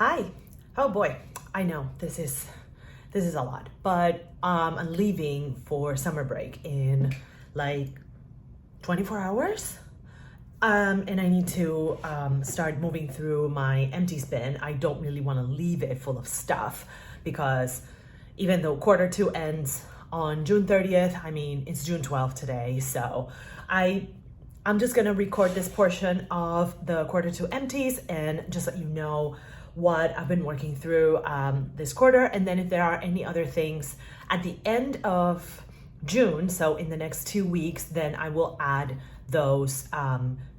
Hi. Oh boy, I know this is a lot, but I'm leaving for summer break in like 24 hours. And I need to start moving through my empties bin. I don't really want to leave it full of stuff because even though quarter 2 ends on June 30th, I mean, it's June 12th today. So I'm just gonna record this portion of the quarter 2 empties and just let you know what I've been working through this quarter. And then if there are any other things at the end of June, so in the next 2 weeks, then I will add those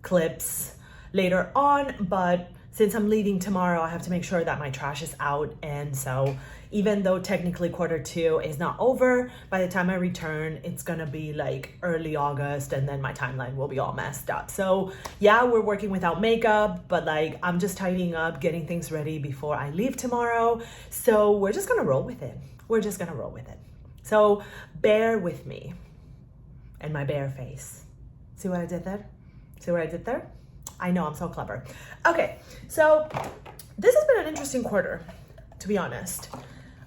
clips later on. But since I'm leaving tomorrow, I have to make sure that my trash is out. And so even though technically quarter 2 is not over, by the time I return, it's gonna be like early August and then my timeline will be all messed up. So yeah, we're working without makeup, but like I'm just tidying up, getting things ready before I leave tomorrow. So we're just gonna roll with it. We're just gonna roll with it. So bear with me and my bare face. See what I did there? See what I did there? I know, I'm so clever. Okay, so this has been an interesting quarter, to be honest.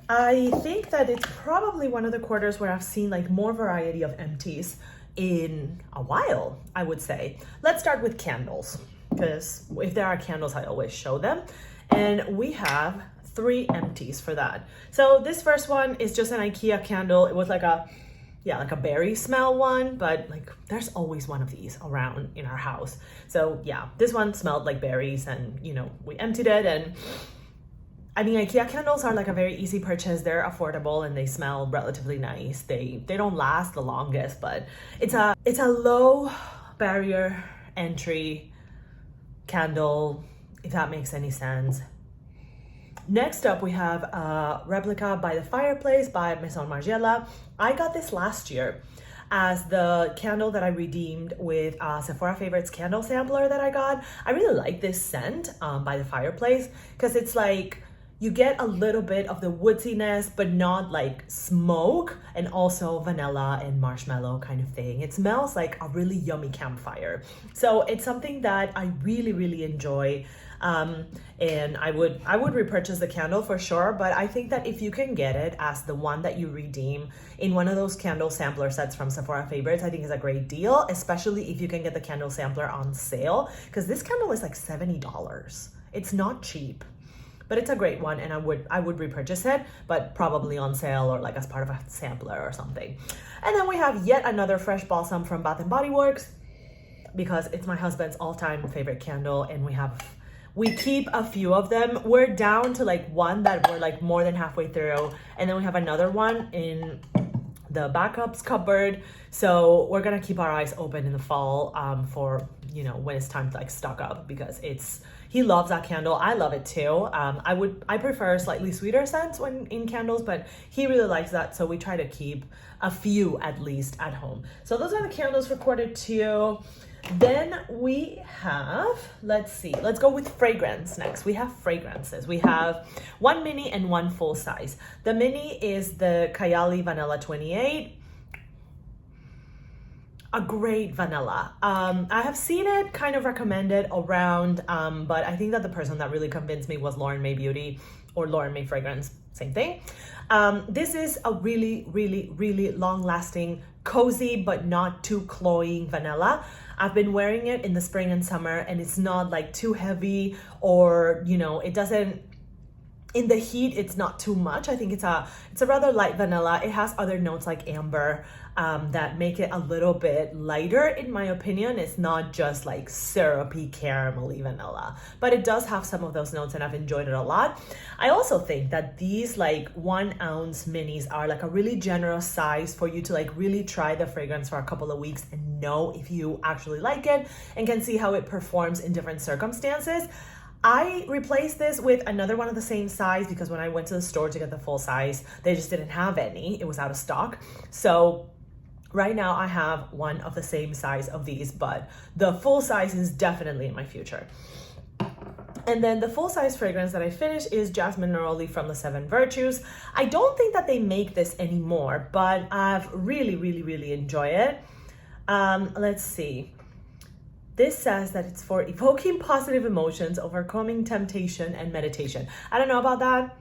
I think that it's probably one of the quarters where I've seen like more variety of empties in a while, I would say. Let's start with candles, because if there are candles, I always show them. And we have 3 empties for that. So this first one is just an IKEA candle. It was like a berry smell one, but like there's always one of these around in our house. So yeah, this one smelled like berries and we emptied it. And I mean, IKEA candles are like a very easy purchase. They're affordable and they smell relatively nice. They don't last the longest, but it's a low barrier entry candle, if that makes any sense. Next up, we have a replica by the fireplace by Maison Margiela. I got this last year as the candle that I redeemed with Sephora Favorites candle sampler that I got. I really like this scent by the fireplace because it's like you get a little bit of the woodiness, but not like smoke, and also vanilla and marshmallow kind of thing. It smells like a really yummy campfire. So it's something that I really, really enjoy. And I would repurchase the candle for sure, but I think that if you can get it as the one that you redeem in one of those candle sampler sets from Sephora Favorites, I think is a great deal, especially if you can get the candle sampler on sale, because this candle is like $70. It's not cheap, but it's a great one, and I would repurchase it, but probably on sale or like as part of a sampler or something. And then we have yet another fresh balsam from Bath & Body Works, because it's my husband's all-time favorite candle, and we keep a few of them. We're down to like one that we're like more than halfway through. And then we have another one in the backups cupboard. So we're gonna keep our eyes open in the fall for, when it's time to like stock up, because he loves that candle. I love it too. I prefer slightly sweeter scents when in candles, but he really likes that. So we try to keep a few at least at home. So those are the candles for quarter 2. Then we have, let's go with fragrance next. We have fragrances. We have 1 mini and 1 full size. The mini is the Kayali Vanilla 28. A great vanilla. I have seen it kind of recommended around, but I think that the person that really convinced me was Lauren May Beauty, or Lauren May Fragrance, same thing. This is a really, really, really long-lasting, cozy, but not too cloying vanilla. I've been wearing it in the spring and summer, and it's not like too heavy, or it doesn't, in the heat it's not too much. I think it's a rather light vanilla. It has other notes like amber that make it a little bit lighter, in my opinion. It's not just like syrupy caramelly vanilla, but it does have some of those notes, and I've enjoyed it a lot. I also think that these like 1 ounce minis are like a really generous size for you to like really try the fragrance for a couple of weeks and know if you actually like it and can see how it performs in different circumstances. I replaced this with another one of the same size because when I went to the store to get the full size, they just didn't have any. It was out of stock. So right now I have one of the same size of these, but the full size is definitely in my future. And then the full size fragrance that I finished is Jasmine Neroli from the 7 Virtues. I don't think that they make this anymore, but I've really, really, really enjoyed it. Let's see. This says that it's for evoking positive emotions, overcoming temptation, and meditation. I don't know about that.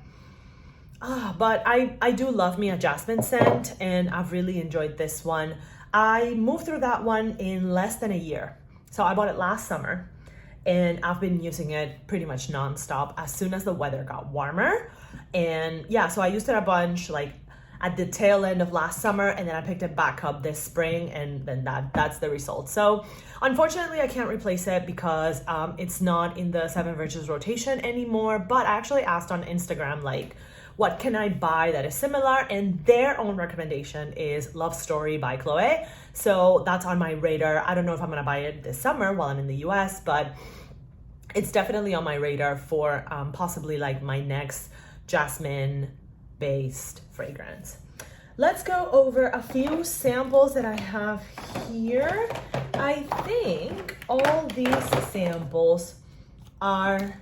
But I do love me a jasmine scent, and I've really enjoyed this one. I moved through that one in less than a year. So I bought it last summer, and I've been using it pretty much nonstop as soon as the weather got warmer. And yeah, so I used it a bunch like at the tail end of last summer, and then I picked it back up this spring, and then that's the result. So unfortunately, I can't replace it because it's not in the 7 Virtues rotation anymore, but I actually asked on Instagram, like, what can I buy that is similar? And their own recommendation is Love Story by Chloe. So that's on my radar. I don't know if I'm gonna buy it this summer while I'm in the US, but it's definitely on my radar for possibly like my next jasmine-based fragrance. Let's go over a few samples that I have here. I think all these samples are,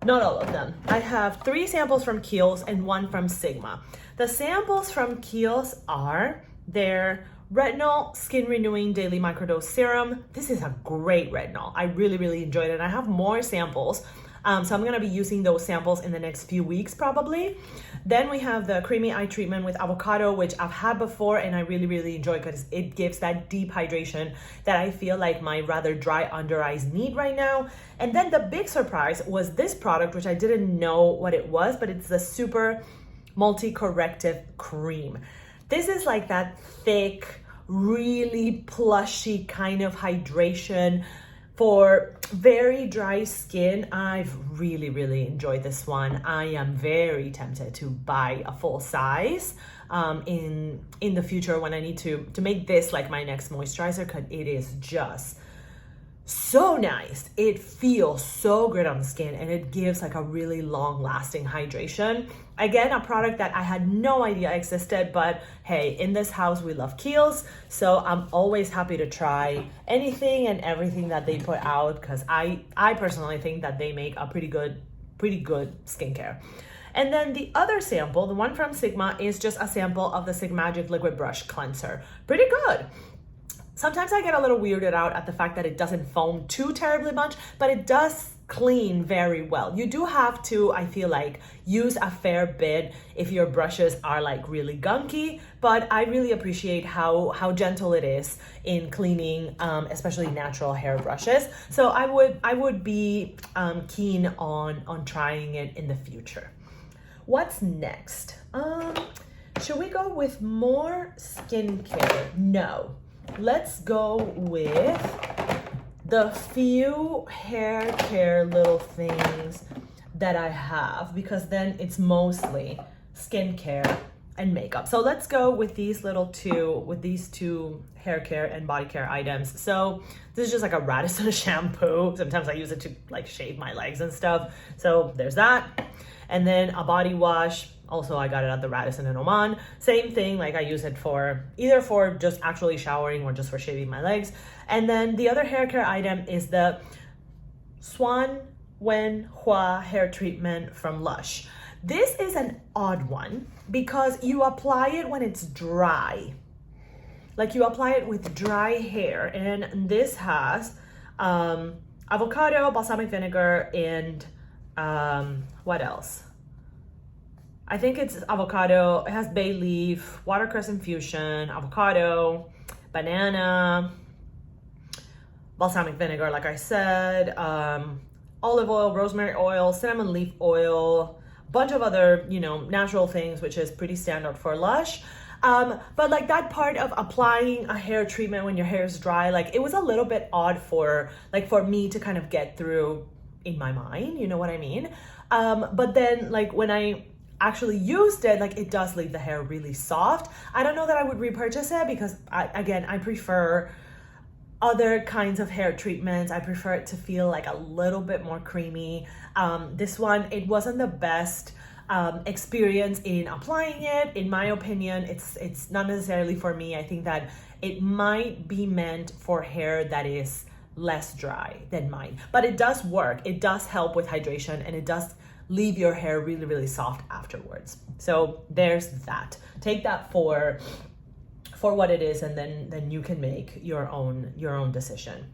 not all of them. I have 3 samples from Kiehl's and 1 from Sigma. The samples from Kiehl's are their Retinol Skin Renewing Daily Microdose Serum. This is a great retinol. I really, really enjoyed it. I have more samples. So I'm gonna be using those samples in the next few weeks probably. Then we have the Creamy Eye Treatment with Avocado, which I've had before and I really, really enjoy because it gives that deep hydration that I feel like my rather dry under eyes need right now. And then the big surprise was this product, which I didn't know what it was, but it's the Super Multi-Corrective Cream. This is like that thick, really plushy kind of hydration for very dry skin. I've really, really enjoyed this one. I am very tempted to buy a full size in the future when I need to make this like my next moisturizer, because it is just so nice. It feels so good on the skin and it gives like a really long lasting hydration. Again, a product that I had no idea existed, but hey, in this house we love Kiehl's, so I'm always happy to try anything and everything that they put out, because I personally think that they make a pretty good skincare. And then the other sample, the one from Sigma, is just a sample of the Sigmagic Liquid Brush Cleanser. Pretty good. Sometimes I get a little weirded out at the fact that it doesn't foam too terribly much, but it does clean very well. You do have to, I feel like, use a fair bit if your brushes are like really gunky, but I really appreciate how gentle it is in cleaning, especially natural hair brushes. So I would be keen on trying it in the future. What's next? Should we go with more skincare? No. Let's go with the few hair care little things that I have, because then it's mostly skincare and makeup. So let's go with these two hair care and body care items. So this is just like a Radisson shampoo. Sometimes I use it to like shave my legs and stuff. So there's that. And then a body wash. Also, I got it at the Radisson in Oman. Same thing, like I use it for either for just actually showering or just for shaving my legs. And then the other hair care item is the Swan Wen Hua hair treatment from Lush. This is an odd one because you apply it when it's dry. Like you apply it with dry hair, and this has avocado, balsamic vinegar, and what else? I think it's avocado. It has bay leaf, watercress infusion, avocado, banana, balsamic vinegar, like I said, olive oil, rosemary oil, cinnamon leaf oil, a bunch of other, natural things, which is pretty standard for Lush. But like that part of applying a hair treatment when your hair is dry, like it was a little bit odd for me to kind of get through in my mind, you know what I mean? But then like when I actually used it, like it does leave the hair really soft. I don't know that I would repurchase it because I prefer other kinds of hair treatments. I prefer it to feel like a little bit more creamy. This one, it wasn't the best experience in applying it. In my opinion, it's not necessarily for me. I think that it might be meant for hair that is less dry than mine, but it does work. It does help with hydration, and it does leave your hair really, really soft afterwards. So there's that. Take that for what it is, and then you can make your own decision.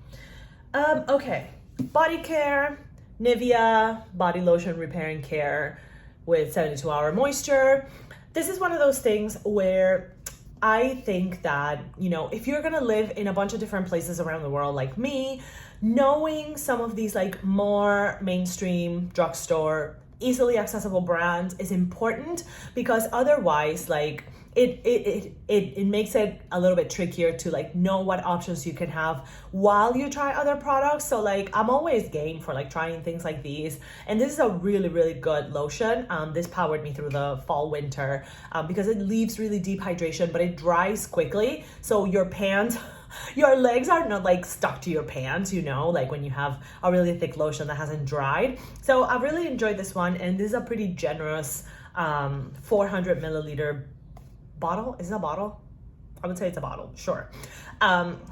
Okay, Bodycare, Nivea Body Lotion Repair and Care with 72-hour moisture. This is one of those things where I think that, you know, if you're gonna live in a bunch of different places around the world like me, knowing some of these like more mainstream drugstore, easily accessible brands is important, because otherwise like it makes it a little bit trickier to like know what options you can have while you try other products. So like I'm always game for like trying things like these, and this is a really, really good lotion. This powered me through the fall winter because it leaves really deep hydration, but it dries quickly, so your pants your legs are not like stuck to your pants, you know, like when you have a really thick lotion that hasn't dried. So I really enjoyed this one, and this is a pretty generous 400 milliliter bottle. Is it a bottle? I would say it's a bottle, sure.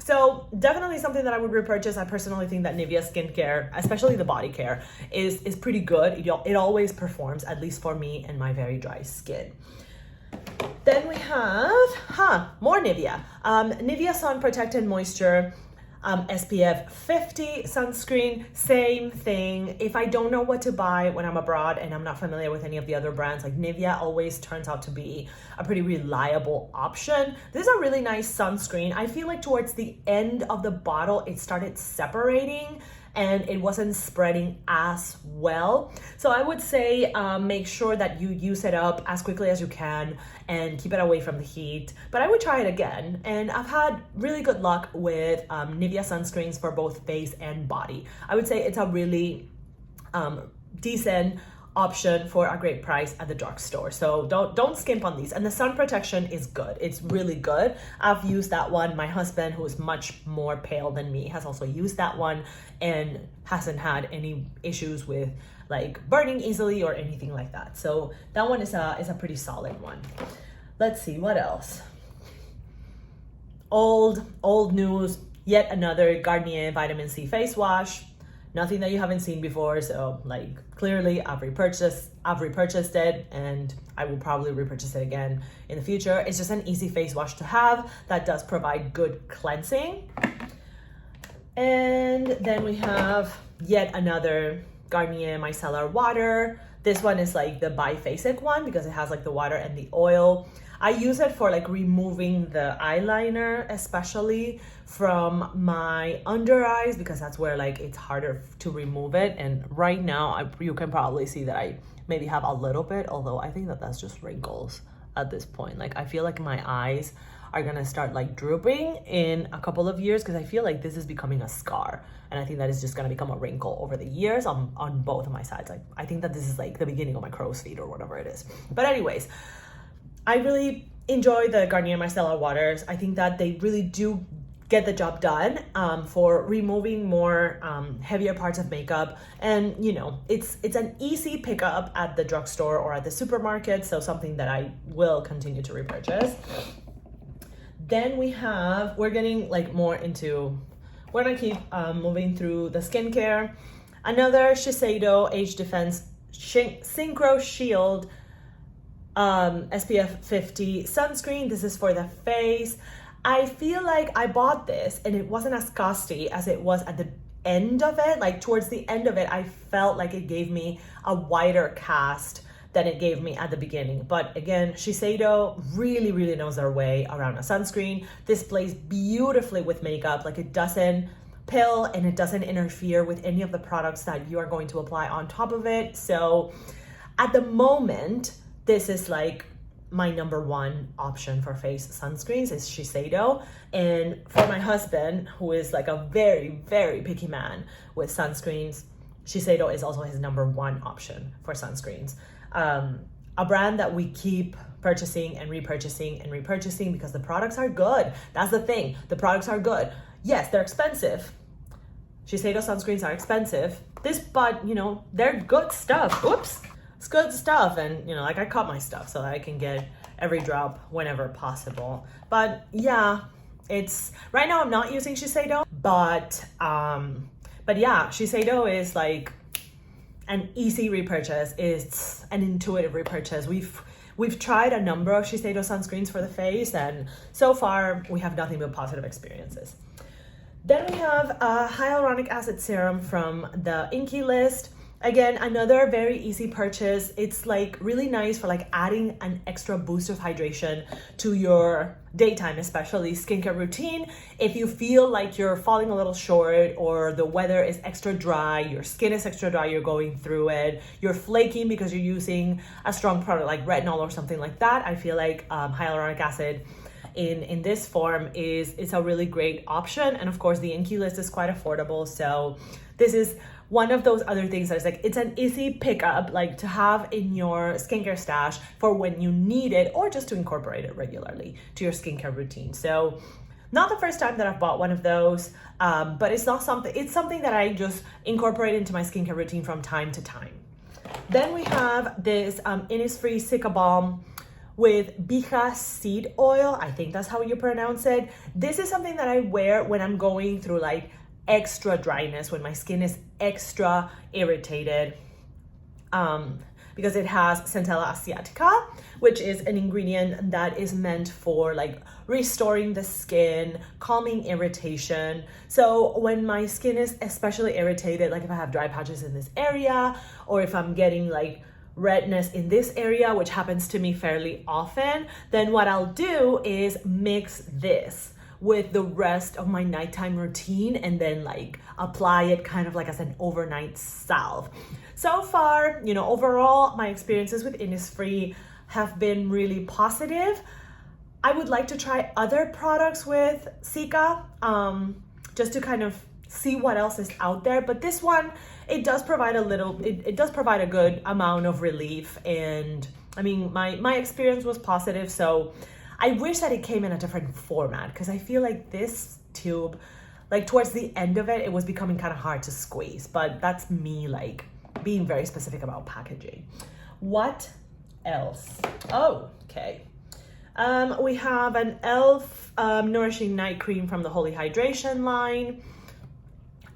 So definitely something that I would repurchase. I personally think that Nivea skincare, especially the body care, is pretty good. It always performs, at least for me and my very dry skin. Then we have, more Nivea. Nivea Sun Protect and Moisture SPF 50 sunscreen, same thing. If I don't know what to buy when I'm abroad and I'm not familiar with any of the other brands, like Nivea always turns out to be a pretty reliable option. This is a really nice sunscreen. I feel like towards the end of the bottle, it started separating and it wasn't spreading as well. So I would say make sure that you use it up as quickly as you can and keep it away from the heat. But I would try it again. And I've had really good luck with Nivea sunscreens for both face and body. I would say it's a really decent option for a great price at the drugstore. So don't skimp on these. And the sun protection is good. It's really good. I've used that one. My husband, who is much more pale than me, has also used that one and hasn't had any issues with like burning easily or anything like that. So that one is a pretty solid one. Let's see what else. Old news, yet another Garnier Vitamin C face wash. Nothing that you haven't seen before, so like clearly I've repurchased it, and I will probably repurchase it again in the future. It's just an easy face wash to have that does provide good cleansing. And then we have yet another Garnier Micellar Water. This one is like the biphasic one because it has like the water and the oil. I use it for like removing the eyeliner, especially from my under eyes, because that's where like it's harder to remove it. And right now you can probably see that I maybe have a little bit, although I think that that's just wrinkles at this point. Like I feel like my eyes are gonna start like drooping in a couple of years because I feel like this is becoming a scar, and I think that is just gonna become a wrinkle over the years on both of my sides. Like I think that this is like the beginning of my crow's feet or whatever it is. But anyways, I really enjoy the Garnier Micellar Waters. I think that they really do get the job done for removing more heavier parts of makeup. And you know, it's an easy pickup at the drugstore or at the supermarket, so something that I will continue to repurchase. Then we're getting like more into, we're gonna keep moving through the skincare. Another Shiseido Age Defense Synchro Shield SPF 50 sunscreen. This is for the face. I feel like I bought this and it wasn't as costly as it was at the end of it. Like towards the end of it, I felt like it gave me a wider cast than it gave me at the beginning. But again, Shiseido really, really knows their way around a sunscreen. This plays beautifully with makeup. Like it doesn't pill and it doesn't interfere with any of the products that you are going to apply on top of it. So at the moment, this is like my number one option for face sunscreens is Shiseido. And for my husband, who is like a very, very picky man with sunscreens, Shiseido is also his number one option for sunscreens. A brand that we keep purchasing and repurchasing because the products are good. That's the thing. The products are good. Yes, they're expensive. Shiseido sunscreens are expensive. But you know, they're good stuff. Oops. It's good stuff, and you know, like I cut my stuff so that I can get every drop whenever possible. But yeah, it's right now I'm not using Shiseido, but yeah, Shiseido is like an easy repurchase. It's an intuitive repurchase. We've tried a number of Shiseido sunscreens for the face, and so far we have nothing but positive experiences. Then we have a hyaluronic acid serum from the Inkey list. Again, another very easy purchase. It's like really nice for like adding an extra boost of hydration to your daytime, especially skincare routine. If you feel like you're falling a little short or the weather is extra dry, your skin is extra dry, you're going through it, you're flaking because you're using a strong product like retinol or something like that, I feel like hyaluronic acid in this form is a really great option. And of course the Inkey list is quite affordable, so this is one of those other things that is like, it's an easy pickup, like to have in your skincare stash for when you need it or just to incorporate it regularly to your skincare routine. So not the first time that I've bought one of those, but it's something that I just incorporate into my skincare routine from time to time. Then we have this Innisfree Cica Balm with bija seed oil. I think that's how you pronounce it. This is something that I wear when I'm going through like extra dryness, when my skin is extra irritated, because it has Centella asiatica, which is an ingredient that is meant for like restoring the skin, calming irritation. So when my skin is especially irritated, like if I have dry patches in this area, or if I'm getting like redness in this area, which happens to me fairly often, then what I'll do is mix this with the rest of my nighttime routine and then like apply it kind of like as an overnight salve. So far, you know, overall, my experiences with Innisfree have been really positive. I would like to try other products with Cica, just to kind of see what else is out there. But this one, it does provide it does provide a good amount of relief. And I mean, my experience was positive, so I wish that it came in a different format, because I feel like this tube, like towards the end of it, it was becoming kind of hard to squeeze, but that's me like being very specific about packaging. What else? Oh, okay. We have an e.l.f. Nourishing Night Cream from the Holy Hydration line.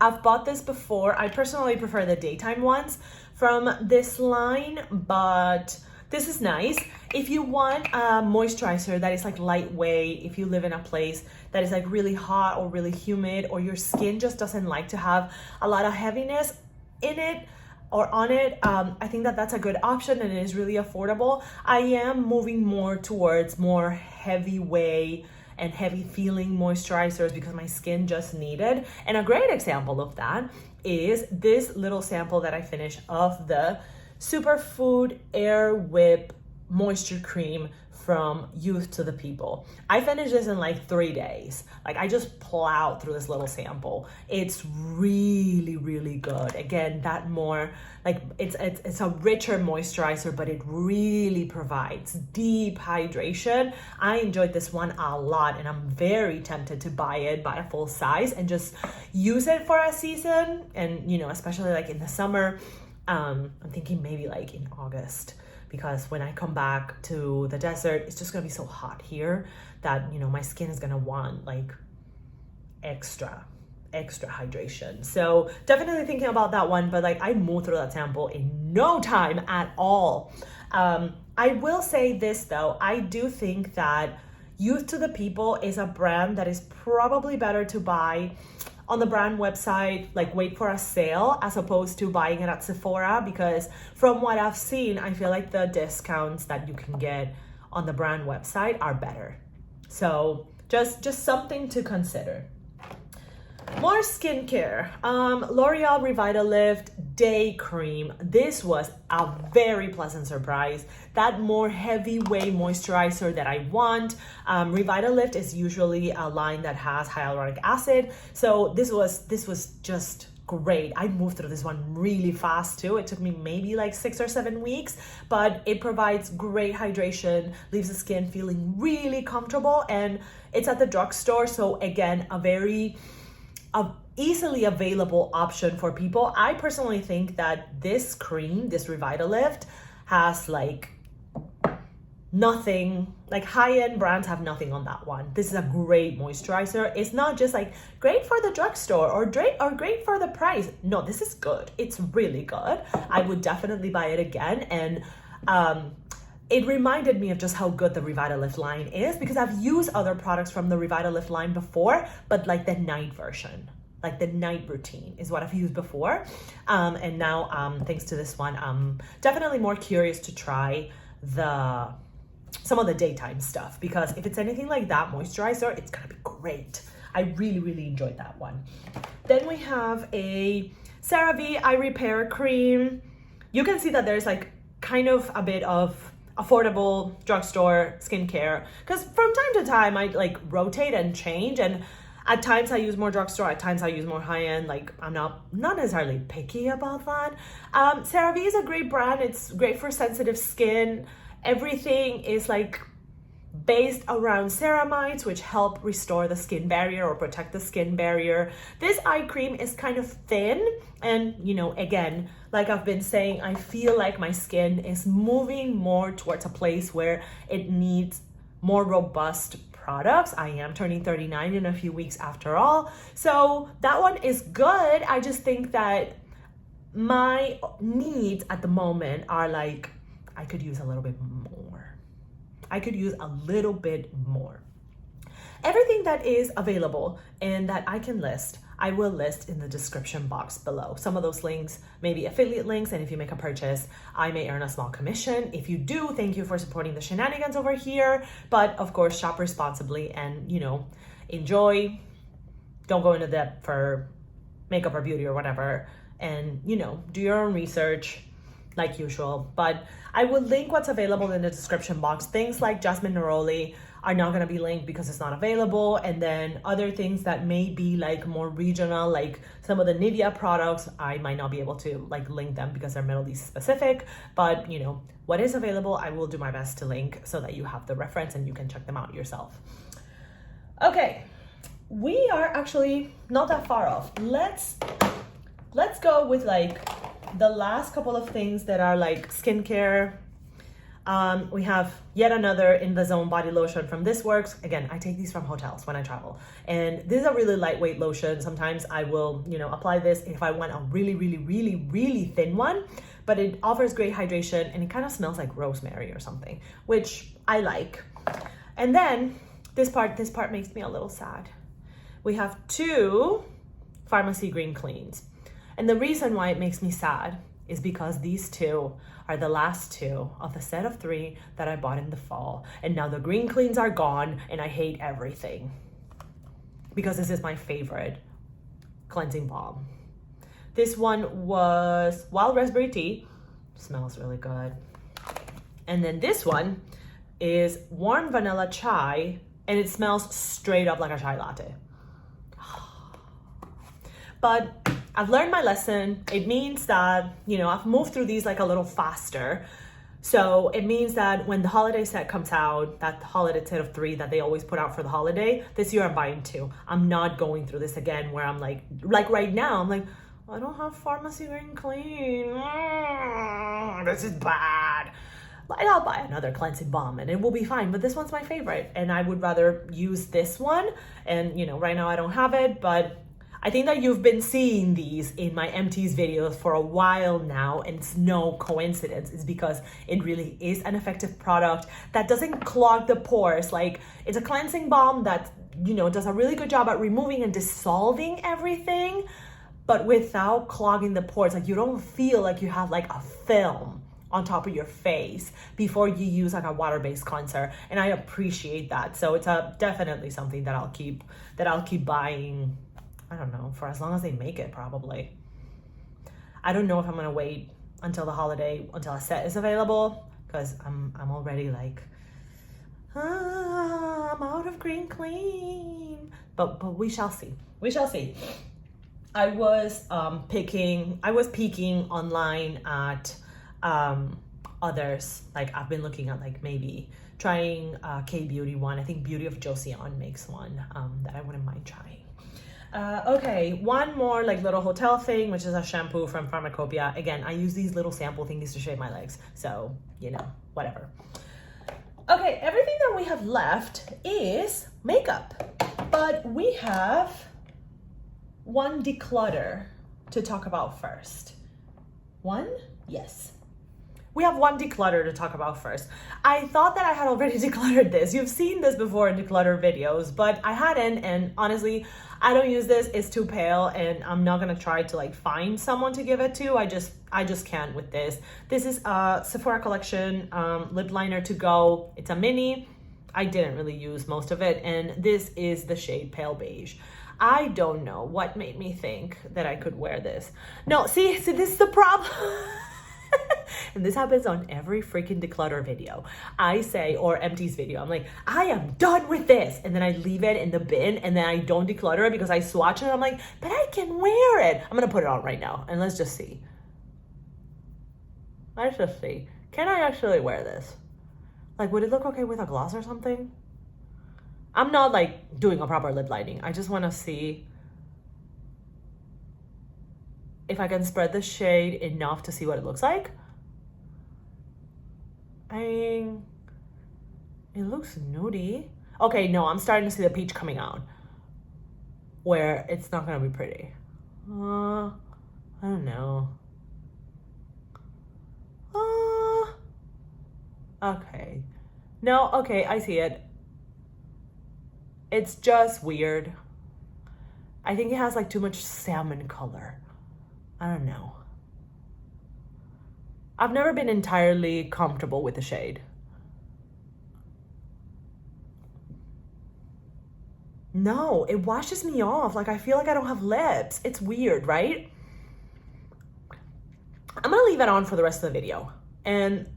I've bought this before. I personally prefer the daytime ones from this line, but this is nice. If you want a moisturizer that is like lightweight, if you live in a place that is like really hot or really humid, or your skin just doesn't like to have a lot of heaviness in it or on it, I think that that's a good option, and it is really affordable. I am moving more towards more heavyweight and heavy feeling moisturizers because my skin just needed. And a great example of that is this little sample that I finished of the Superfood Air Whip Moisture Cream from Youth to the People. I finished this in like 3 days. Like I just plowed through this little sample. It's really, really good. Again, that more like it's a richer moisturizer, but it really provides deep hydration. I enjoyed this one a lot, and I'm very tempted to buy a full size and just use it for a season. And you know, especially like in the summer, I'm thinking maybe like in August, because when I come back to the desert, it's just gonna be so hot here that, you know, my skin is gonna want like extra hydration. So definitely thinking about that one, but like I moved through that sample in no time at all. I will say this though, I do think that Youth to the People is a brand that is probably better to buy on the brand website, like wait for a sale as opposed to buying it at Sephora, because from what I've seen, I feel like the discounts that you can get on the brand website are better. So just something to consider. More skincare. L'Oreal RevitLift Day Cream. This was a very pleasant surprise. That more heavyweight moisturizer that I want. RevitLift is usually a line that has hyaluronic acid, so this was just great. I moved through this one really fast too. It took me maybe like 6 or 7 weeks, but it provides great hydration, leaves the skin feeling really comfortable, and it's at the drugstore. So again, a very easily available option for people. I personally think that this cream, this RevitLift, has like nothing, like high-end brands have nothing on that one. This is a great moisturizer. It's not just like great for the drugstore or great for the price. No, this is good. It's really good. I would definitely buy it again. And it reminded me of just how good the RevitLift line is, because I've used other products from the RevitLift line before, but like the night version, like the night routine is what I've used before. And now, thanks to this one, I'm definitely more curious to try some of the daytime stuff, because if it's anything like that moisturizer, it's gonna be great. I really, really enjoyed that one. Then we have a CeraVe Eye Repair Cream. You can see that there's like kind of a bit of affordable drugstore skincare, because from time to time I like rotate and change, and at times I use more drugstore, at times I use more high-end. Like I'm not necessarily picky about that. CeraVe is a great brand. It's great for sensitive skin. Everything is like based around ceramides, which help restore the skin barrier or protect the skin barrier. This eye cream is kind of thin, and you know, again, like I've been saying, I feel like my skin is moving more towards a place where it needs more robust products. I am turning 39 in a few weeks after all, so that one is good. I just think that my needs at the moment are like, I could use a little bit more. I could use a little bit more. Everything that is available and that I can list, I will list in the description box below. Some of those links may be affiliate links, and if you make a purchase, I may earn a small commission. If you do, thank you for supporting the shenanigans over here. But of course, shop responsibly and, you know, enjoy. Don't go into debt for makeup or beauty or whatever. And, you know, do your own research like usual. But I will link what's available in the description box. Things like Jasmine Neroli are not going to be linked because it's not available, and then other things that may be like more regional, like some of the Nivea products, I might not be able to like link them because they're Middle East specific. But you know, what is available, I will do my best to link so that you have the reference and you can check them out yourself. Okay, we are actually not that far off. Let's go with like the last couple of things that are like skincare. We have yet another In the Zone body lotion from This Works. Again, I take these from hotels when I travel, and this is a really lightweight lotion. Sometimes I will, you know, apply this if I want a really, really, really, really thin one, but it offers great hydration and it kind of smells like rosemary or something, which I like. And then this part makes me a little sad. We have 2 Pharmacy Green Cleans. And the reason why it makes me sad is because these 2 are the last 2 of the set of 3 that I bought in the fall. And now the green cleans are gone and I hate everything, because this is my favorite cleansing balm. This one was Wild Raspberry Tea. Smells really good. And then this one is Warm Vanilla Chai, and it smells straight up like a chai latte. But I've learned my lesson. It means that, you know, I've moved through these like a little faster. So it means that when the holiday set comes out, that holiday set of 3 that they always put out for the holiday, this year I'm buying 2. I'm not going through this again where I'm like right now, I'm like, I don't have Pharmacy Green Clean. This is bad. But I'll buy another cleansing balm and it will be fine. But this one's my favorite, and I would rather use this one. And, you know, right now I don't have it, but I think that you've been seeing these in my Empties videos for a while now, and it's no coincidence. It's because it really is an effective product that doesn't clog the pores. Like, it's a cleansing balm that, you know, does a really good job at removing and dissolving everything, but without clogging the pores. Like, you don't feel like you have like a film on top of your face before you use like a water-based cleanser, and I appreciate that. So it's definitely something that I'll keep buying. I don't know, for as long as they make it, probably. I don't know if I'm gonna wait until the holiday, until a set is available, because I'm already like, I'm out of green clean. But we shall see. We shall see. I was peeking online at others. Like, I've been looking at like maybe trying K-Beauty one. I think Beauty of Joseon makes one that I wouldn't mind trying. Okay, one more like little hotel thing, which is a shampoo from Pharmacopoeia. Again, I use these little sample thingies to shave my legs, so, you know, whatever. Okay, everything that we have left is makeup, but we have one declutter to talk about first. One? Yes. we have one declutter to talk about first. I thought that I had already decluttered this. You've seen this before in declutter videos, but I hadn't, and honestly, I don't use this. It's too pale, and I'm not gonna try to like find someone to give it to. I just can't with this. This is a Sephora collection lip liner to go. It's a mini. I didn't really use most of it, and this is the shade Pale Beige. I don't know what made me think that I could wear this. No, see, this is the problem. And this happens on every freaking declutter video. I say, or Empties video, I'm like, I am done with this. And then I leave it in the bin, and then I don't declutter it because I swatch it. I'm like, but I can wear it. I'm gonna put it on right now, and let's just see. Let's just see. Can I actually wear this? Like, would it look okay with a gloss or something? I'm not like doing a proper lip lining. I just wanna see if I can spread the shade enough to see what it looks like. I mean, it looks nudie. Okay, no, I'm starting to see the peach coming out, where it's not gonna be pretty. I don't know. Okay. No, okay, I see it. It's just weird. I think it has like too much salmon color. I don't know. I've never been entirely comfortable with the shade. No, it washes me off. Like, I feel like I don't have lips. It's weird, right? I'm gonna leave it on for the rest of the video, and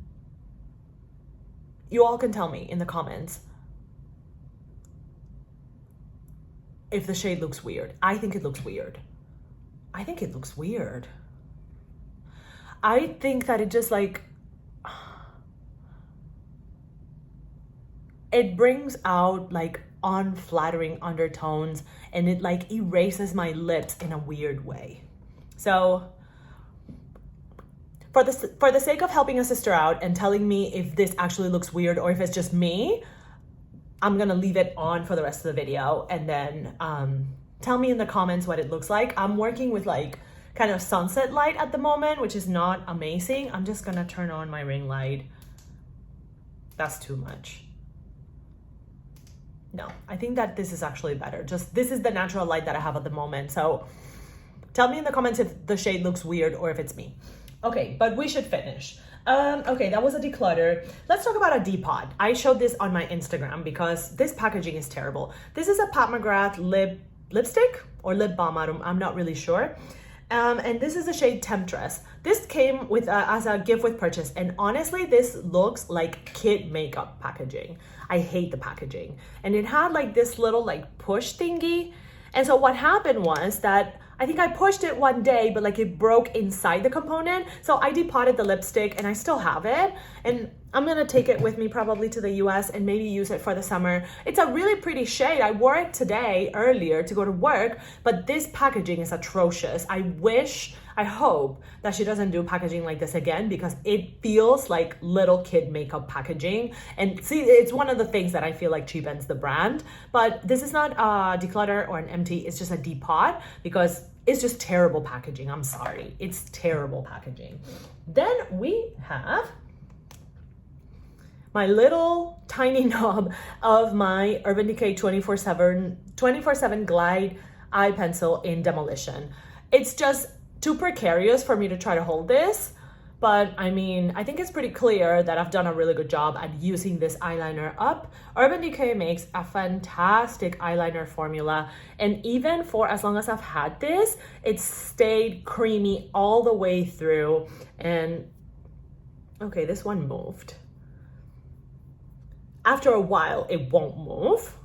you all can tell me in the comments if the shade looks weird. I think it looks weird. I think it looks weird. I think that it just like, it brings out like unflattering undertones, and it like erases my lips in a weird way. So for the sake of helping a sister out and telling me if this actually looks weird or if it's just me, I'm gonna leave it on for the rest of the video, and then tell me in the comments what it looks like. I'm working with like kind of sunset light at the moment, which is not amazing. I'm just gonna turn on my ring light. That's too much. No, I think that this is actually better. Just, this is the natural light that I have at the moment. So tell me in the comments if the shade looks weird or if it's me. Okay, but we should finish. Okay, that was a declutter. Let's talk about a depot. I showed this on my Instagram because this packaging is terrible. This is a Pat McGrath lipstick or lip balm. I'm not really sure. And this is the shade Temptress. This came with as a gift with purchase, and honestly, this looks like kid makeup packaging. I hate the packaging, and it had like this little like push thingy. And so what happened was that I think I pushed it one day, but like it broke inside the component. So I depotted the lipstick, and I still have it. And I'm gonna take it with me probably to the US and maybe use it for the summer. It's a really pretty shade. I wore it today earlier to go to work, but this packaging is atrocious. I hope that she doesn't do packaging like this again, because it feels like little kid makeup packaging. And see, it's one of the things that I feel like cheapens the brand. But this is not a declutter or an empty, it's just a depot, because it's just terrible packaging. I'm sorry, it's terrible packaging. Then we have my little tiny knob of my Urban Decay 24/7 Glide eye pencil in Demolition. It's just too precarious for me to try to hold this, but I mean, I think it's pretty clear that I've done a really good job at using this eyeliner up. Urban Decay makes a fantastic eyeliner formula, and even for as long as I've had this, it's stayed creamy all the way through. And okay, this one moved. After a while, it won't move.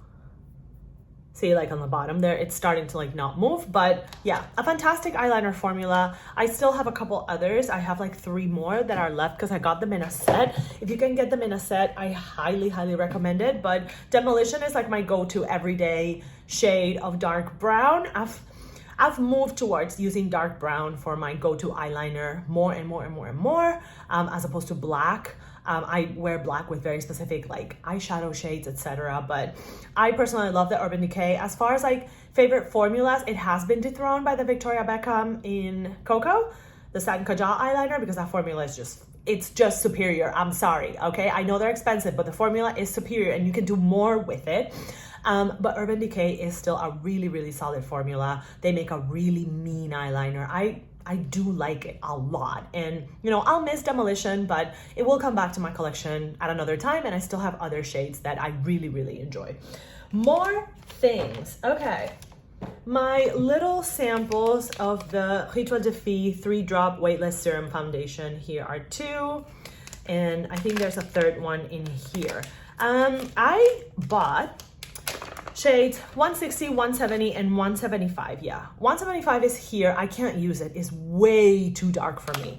See, like on the bottom there, it's starting to like not move. But yeah, a fantastic eyeliner formula. I still have a couple others. I have like 3 more that are left because I got them in a set. If you can get them in a set, I highly, highly recommend it. But Demolition is like my go-to everyday shade of dark brown. I've moved towards using dark brown for my go-to eyeliner more and more, as opposed to black. I wear black with very specific like eyeshadow shades, etc. But I personally love the Urban Decay. As far as like favorite formulas, it has been dethroned by the Victoria Beckham in Cocoa, the Satin Kajal eyeliner, because that formula is just, it's just superior. I'm sorry, okay? I know they're expensive, but the formula is superior and you can do more with it. But Urban Decay is still a really, really solid formula. They make a really mean eyeliner. I do like it a lot. And, you know, I'll miss Demolition, but it will come back to my collection at another time. And I still have other shades that I really, really enjoy. More things. Okay. My little samples of the Rituel de Fille 3-drop weightless serum foundation. Here are 2. And I think there's a 3rd one in here. I bought shades 160, 170, and 175. Yeah, 175 is here. I can't use it. It's way too dark for me.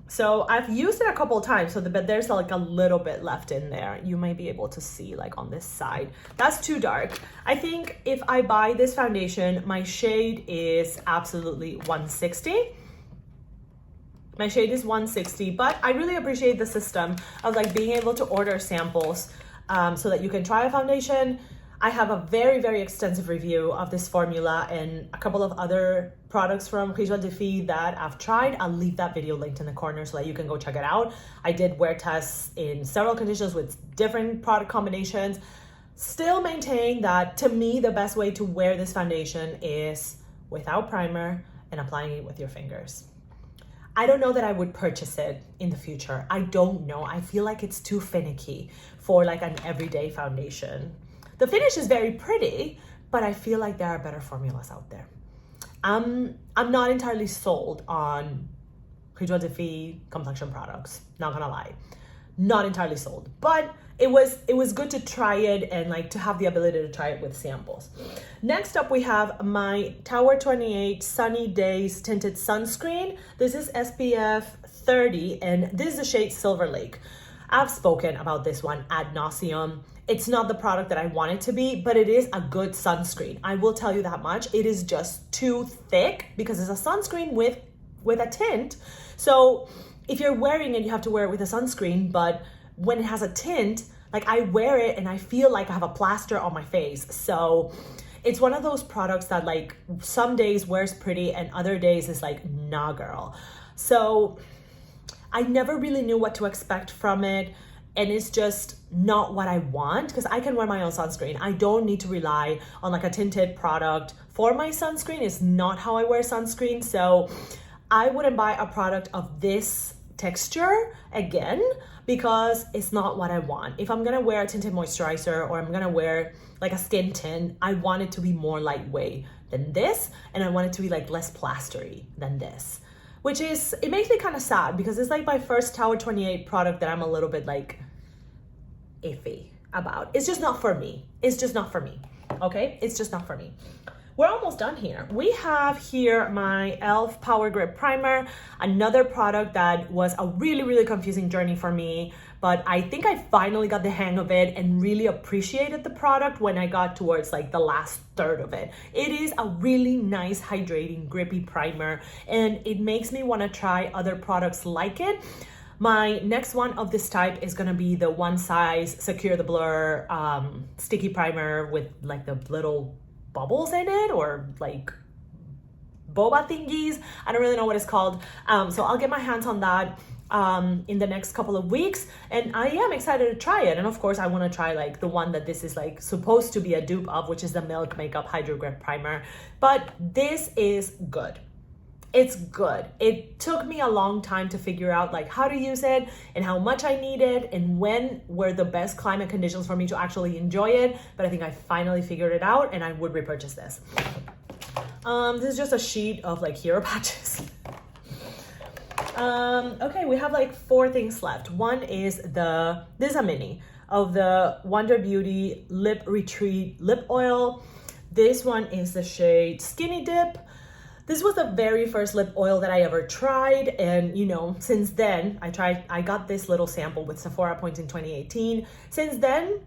So I've used it a couple of times, but there's like a little bit left in there. You might be able to see like on this side. That's too dark. I think if I buy this foundation, my shade is absolutely 160. My shade is 160, but I really appreciate the system of like being able to order samples so that you can try a foundation. I have a very, very extensive review of this formula and a couple of other products from Rituel de Fille that I've tried. I'll leave that video linked in the corner so that you can go check it out. I did wear tests in several conditions with different product combinations. Still maintain that, to me, the best way to wear this foundation is without primer and applying it with your fingers. I don't know that I would purchase it in the future. I don't know. I feel like it's too finicky for like an everyday foundation. The finish is very pretty, but I feel like there are better formulas out there. I'm not entirely sold on Rituel de Fille complexion products, not gonna lie. Not entirely sold, but it was good to try it and like to have the ability to try it with samples. Next up, we have my Tower 28 Sunny Days Tinted Sunscreen. This is SPF 30, and this is the shade Silver Lake. I've spoken about this one ad nauseum. It's not the product that I want it to be, but it is a good sunscreen. I will tell you that much. It is just too thick because it's a sunscreen with a tint. So if you're wearing it, you have to wear it with a sunscreen, but when it has a tint, like I wear it and I feel like I have a plaster on my face. So it's one of those products that like some days wears pretty and other days is like, nah girl. So I never really knew what to expect from it. And it's just not what I want because I can wear my own sunscreen. I don't need to rely on like a tinted product for my sunscreen. It's not how I wear sunscreen. So I wouldn't buy a product of this texture again because it's not what I want. If I'm gonna wear a tinted moisturizer or I'm gonna wear like a skin tint, I want it to be more lightweight than this. And I want it to be like less plastery than this. Which is, it makes me kind of sad because it's like my first Tower 28 product that I'm a little bit like iffy about. It's just not for me. It's just not for me, okay? It's just not for me. We're almost done here. We have here my e.l.f. Power Grip Primer, another product that was a really, really confusing journey for me, but I think I finally got the hang of it and really appreciated the product when I got towards like the last third of it. It is a really nice, hydrating, grippy primer, and it makes me want to try other products like it. My next one of this type is gonna be the One Size Secure the Blur sticky primer with like the little bubbles in it or like boba thingies. I don't really know what it's called. So I'll get my hands on that in the next couple of weeks, and I am excited to try it. And of course I want to try like the one that this is like supposed to be a dupe of, which is the Milk Makeup Hydro Grip Primer. But this is good. It's good. It took me a long time to figure out like how to use it and how much I needed and when were the best climate conditions for me to actually enjoy it. But I think I finally figured it out and I would repurchase this. This is just a sheet of like hero patches. Okay, we have like 4 things left. One is this is a mini of the Wonder Beauty Lip Retreat Lip Oil. This one is the shade Skinny Dip. This was the very first lip oil that I ever tried, and you know, since then I got this little sample with Sephora points in 2018. Since then,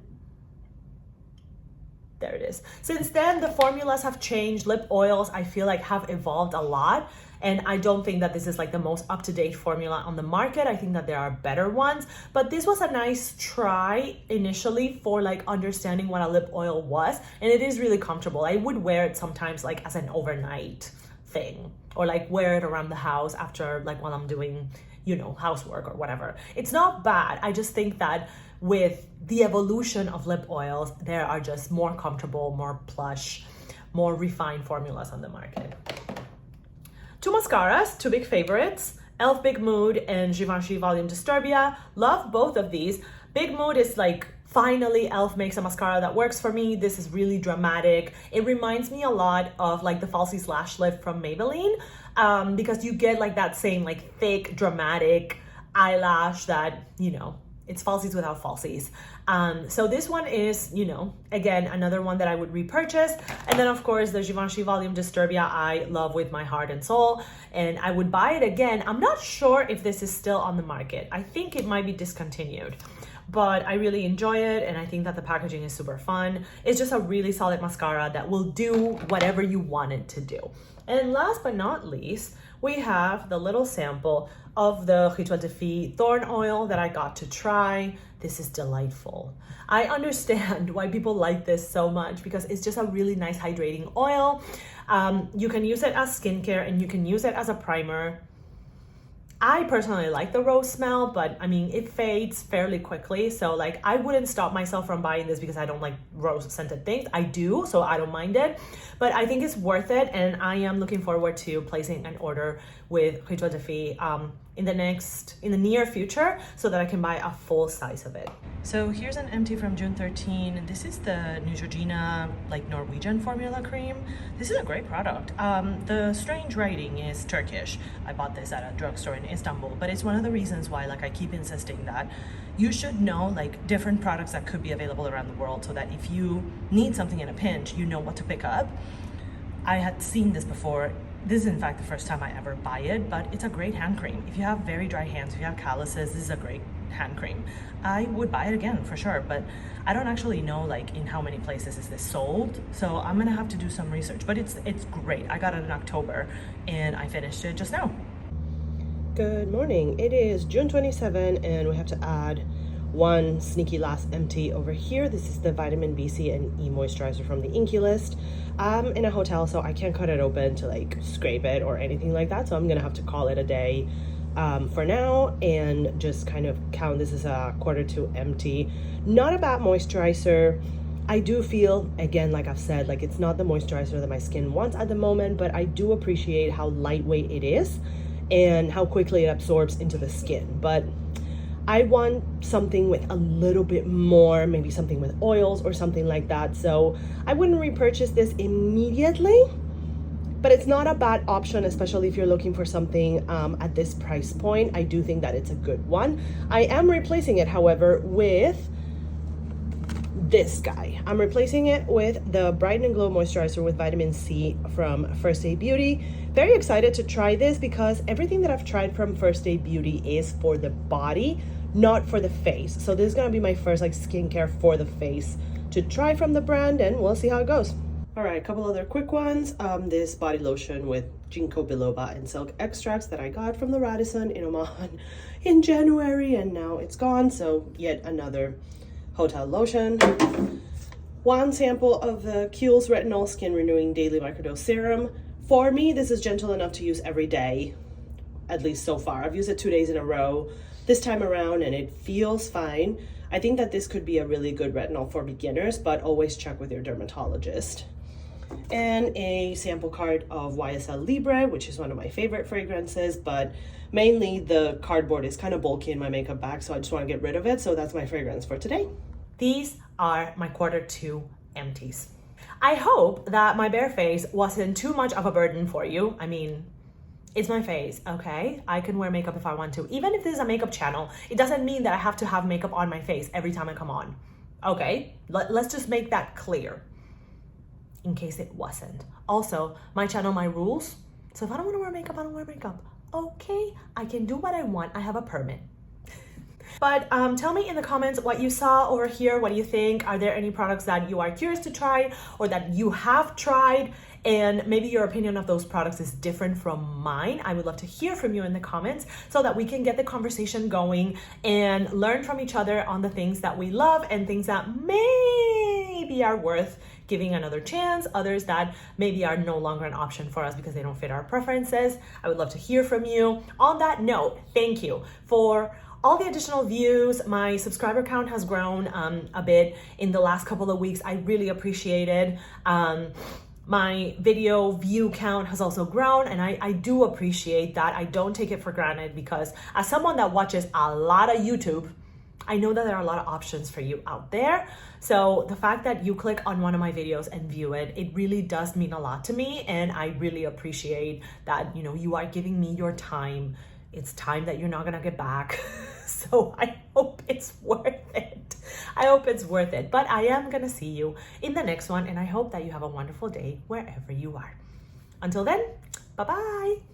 there it is. Since then, the formulas have changed. Lip oils, I feel like, have evolved a lot, and I don't think that this is like the most up-to-date formula on the market. I think that there are better ones, but this was a nice try initially for like understanding what a lip oil was, and it is really comfortable. I would wear it sometimes like as an overnight thing, or like wear it around the house after like while I'm doing, you know, housework or whatever. It's not bad. I just think that with the evolution of lip oils, there are just more comfortable, more plush, more refined formulas on the market. Two mascaras, two big favorites, e.l.f. Big Mood and Givenchy Volume Disturbia. Love both of these. Big Mood is like, finally e.l.f. makes a mascara that works for me. This is really dramatic. It reminds me a lot of like the Falsies Lash Lift from Maybelline, because you get like that same like thick, dramatic eyelash that, you know, it's falsies without falsies. So this one is, you know, again, another one that I would repurchase. And then of course the Givenchy Volume Disturbia I love with my heart and soul, and I would buy it again. I'm not sure if this is still on the market. I think it might be discontinued, but I really enjoy it, and I think that the packaging is super fun. It's just a really solid mascara that will do whatever you want it to do. And last but not least, we have the little sample of the Rituel de Fille Thorn Oil that I got to try. This is delightful. I understand why people like this so much, because it's just a really nice hydrating oil. You can use it as skincare and you can use it as a primer. I personally like the rose smell, but I mean, it fades fairly quickly. So like, I wouldn't stop myself from buying this because I don't like rose scented things. I do, so I don't mind it, but I think it's worth it. And I am looking forward to placing an order with Rituel de Fille in the near future, so that I can buy a full size of it. So here's an empty from June 13. This is the Neutrogena like Norwegian formula cream. This is a great product. The strange writing is Turkish. I bought this at a drugstore in Istanbul, but it's one of the reasons why like I keep insisting that you should know like different products that could be available around the world, so that if you need something in a pinch, you know what to pick up. I had seen this before. This is in fact the first time I ever buy it, but it's a great hand cream. If you have very dry hands, if you have calluses, this is a great hand cream. I would buy it again for sure, but I don't actually know like in how many places is this sold, so I'm gonna have to do some research, but it's great. I got it in October and I finished it just now. Good morning. It is June 27 and we have to add one sneaky last empty over here. This is the vitamin B, C, and E moisturizer from the Inkey list. I'm in a hotel, so I can't cut it open to like scrape it or anything like that, so I'm gonna have to call it a day for now and just kind of count this as a quarter-to empty. Not a bad moisturizer. I do feel, again, like I've said, like it's not the moisturizer that my skin wants at the moment, but I do appreciate how lightweight it is and how quickly it absorbs into the skin. But I want something with a little bit more, maybe something with oils or something like that. So I wouldn't repurchase this immediately, but it's not a bad option, especially if you're looking for something at this price point. I do think that it's a good one. I am replacing it, however, with this guy. I'm replacing it with the Brighten and Glow Moisturizer with Vitamin C from First Aid Beauty. Very excited to try this because everything that I've tried from First Aid Beauty is for the body, not for the face. So this is gonna be my first like skincare for the face to try from the brand, and we'll see how it goes. All right, a couple other quick ones. This body lotion with ginkgo biloba and silk extracts that I got from the Radisson in Oman in January, and now it's gone. So yet another hotel lotion. One sample of the Kiehl's Retinol Skin Renewing Daily Microdose Serum. For me, this is gentle enough to use every day, at least so far. I've used it 2 days in a row this time around and it feels fine. I think that this could be a really good retinol for beginners, but always check with your dermatologist. And a sample card of YSL Libre, which is one of my favorite fragrances, but mainly the cardboard is kind of bulky in my makeup bag, so I just want to get rid of it. So that's my fragrance for today. These are my quarter-to empties. I hope that my bare face wasn't too much of a burden for you. I mean, it's my face, okay? I can wear makeup if I want to. Even if this is a makeup channel, it doesn't mean that I have to have makeup on my face every time I come on. Okay, let's just make that clear in case it wasn't. Also, my channel, my rules. So if I don't want to wear makeup, I don't wear makeup. Okay, I can do what I want. I have a permit. But tell me in the comments what you saw over here. What do you think? Are there any products that you are curious to try or that you have tried? And maybe your opinion of those products is different from mine. I would love to hear from you in the comments so that we can get the conversation going and learn from each other on the things that we love and things that maybe maybe are worth giving another chance, others that maybe are no longer an option for us because they don't fit our preferences. I would love to hear from you. On that note, thank you for all the additional views. My subscriber count has grown a bit in the last couple of weeks. I really appreciate it. My video view count has also grown, and I do appreciate that. I don't take it for granted because as someone that watches a lot of YouTube, I know that there are a lot of options for you out there. So the fact that you click on one of my videos and view it, it really does mean a lot to me. And I really appreciate that, you are giving me your time. It's time that you're not gonna get back. So I hope it's worth it. I hope it's worth it. But I am gonna see you in the next one, and I hope that you have a wonderful day wherever you are. Until then, bye-bye.